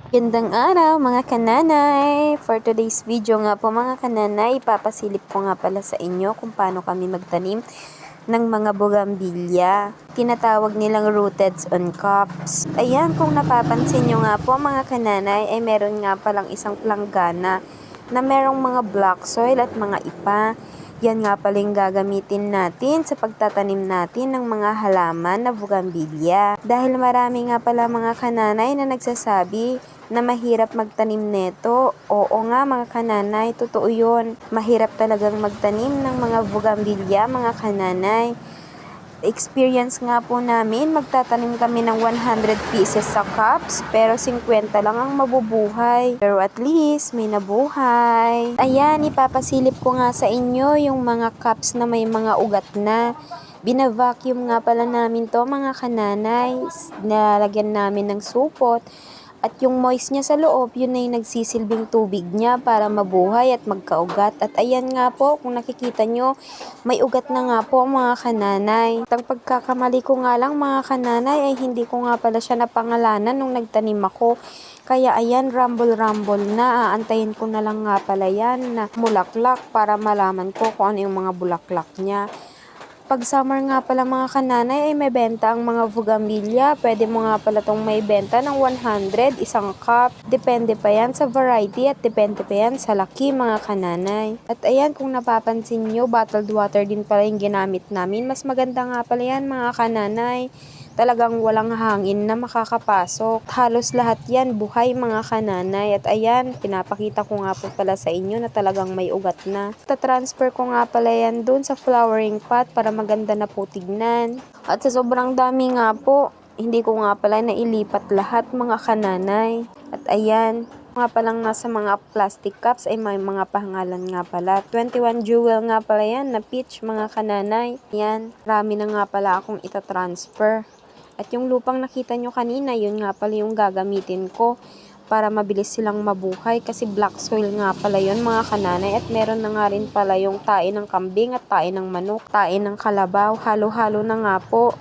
Gandang araw mga kananay! For today's video nga po mga kananay, ipapasilip ko nga pala sa inyo kung paano kami magtanim ng mga bugambilya. Tinatawag nilang rooteds on cups. Ayan, kung napapansin nyo nga po mga kananay, ay meron nga palang isang planggana na merong mga black soil at mga ipa. Yan nga pala yung gagamitin natin sa pagtatanim natin ng mga halaman na bugambilya. Dahil marami nga pala mga kananay na nagsasabi na mahirap magtanim neto. Oo nga mga kananay, totoo yun. Mahirap talagang magtanim ng mga bugambilya mga kananay. Experience nga po namin, magtatanim kami ng 100 pieces sa cups, pero 50 lang ang mabubuhay. Pero at least, may nabuhay. Ayan, ipapasilip ko nga sa inyo yung mga cups na may mga ugat na. Binavacuum nga pala namin to mga kananay. Nalagyan namin ng supot. At yung moist niya sa loob, yun na yung nagsisilbing tubig niya para mabuhay at magkaugat. At ayan nga po, kung nakikita nyo, may ugat na nga po mga kananay. At ang pagkakamali ko nga lang mga kananay ay hindi ko nga pala siya napangalanan nung nagtanim ako. Kaya ayan, rumble-rumble na. Aantayin ko na lang nga pala yan na mulaklak para malaman ko kung ano yung mga bulaklak niya. Pag summer nga pala mga kananay ay may benta ang mga bugambilya. Pwede mo nga pala itong may benta ng 100, isang cup. Depende pa yan sa variety at depende pa yan sa laki mga kananay. At ayan, kung napapansin nyo, bottled water din pala yung ginamit namin. Mas maganda nga pala yan mga kananay. Talagang walang hangin na makakapasok. Halos lahat yan buhay mga kananay. At ayan, pinapakita ko nga po pala sa inyo na talagang may ugat na. Tatransfer ko nga pala yan dun sa flowering pot para maganda na po tignan. At sa sobrang dami nga po, hindi ko nga pala nailipat lahat mga kananay. At ayan, nga palang nasa mga plastic cups ay may mga pangalan nga pala. 21 jewel nga pala yan na peach mga kananay. Yan, marami na nga pala akong itatransfer. At yung lupang nakita nyo kanina, yun nga pala yung gagamitin ko para mabilis silang mabuhay kasi black soil nga pala yun mga kananay. At meron na nga rin pala yung tae ng kambing at tae ng manok, tae ng kalabaw, halo-halo na nga po.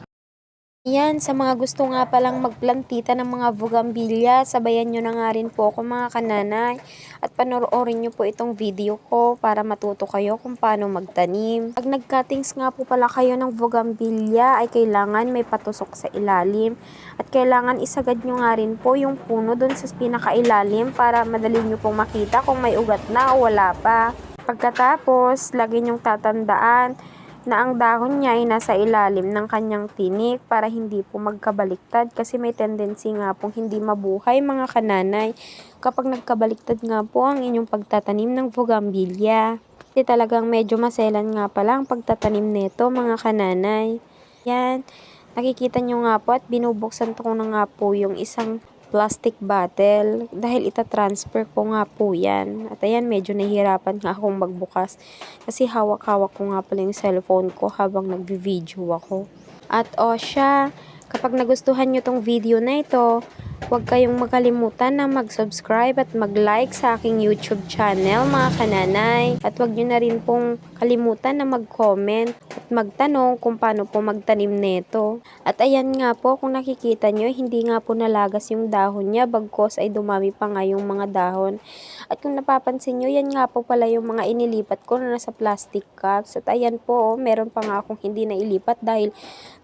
Yan, sa mga gusto nga palang magplantita ng mga bugambilya, sabayan nyo na nga rin po ako mga kananay. At panoorin nyo po itong video ko para matuto kayo kung paano magtanim. Pag nag-cuttings nga po pala kayo ng bugambilya, ay kailangan may patusok sa ilalim. At kailangan isagad nyo nga rin po yung puno dun sa pinakailalim para madali nyo pong makita kung may ugat na o wala pa. Pagkatapos, lagi nyong tatandaan na ang dahon niya ay nasa ilalim ng kanyang tinik para hindi po magkabaliktad kasi may tendency nga pong hindi mabuhay mga kananay kapag nagkabaliktad nga po ang inyong pagtatanim ng bugambilya. Kasi talagang medyo maselan nga pala ang pagtatanim nito mga kananay. Yan, nakikita nyo nga po at binubuksan ko na nga po yung isang plastic bottle dahil itatransfer ko nga po yan. At ayan, medyo nahihirapan nga akong magbukas kasi hawak-hawak ko nga pala yung cellphone ko habang nagvi-video ako. At o siya, kapag nagustuhan nyo tong video na ito, huwag kayong makalimutan na mag-subscribe at mag-like sa aking YouTube channel mga kananay. At huwag nyo na rin pong kalimutan na mag-comment at magtanong kung paano po magtanim nito. At ayan nga po, kung nakikita nyo, hindi nga po nalagas yung dahon niya, bagkos ay dumami pa nga yung mga dahon. At kung napapansin nyo, yan nga po pala yung mga inilipat ko na nasa plastic cups. At ayan po, meron pa nga akong hindi nailipat dahil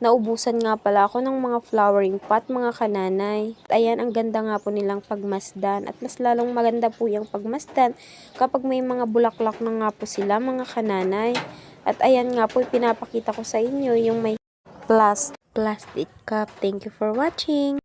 naubusan nga pala ako ng mga flowering pot mga kananay. At ayan, ang ganda nga po nilang pagmasdan. At mas lalong maganda po yung pagmasdan kapag may mga bulaklak na nga po sila mga kananay. At ayan nga po, pinapakita ko sa inyo yung may plastic cup. Thank you for watching.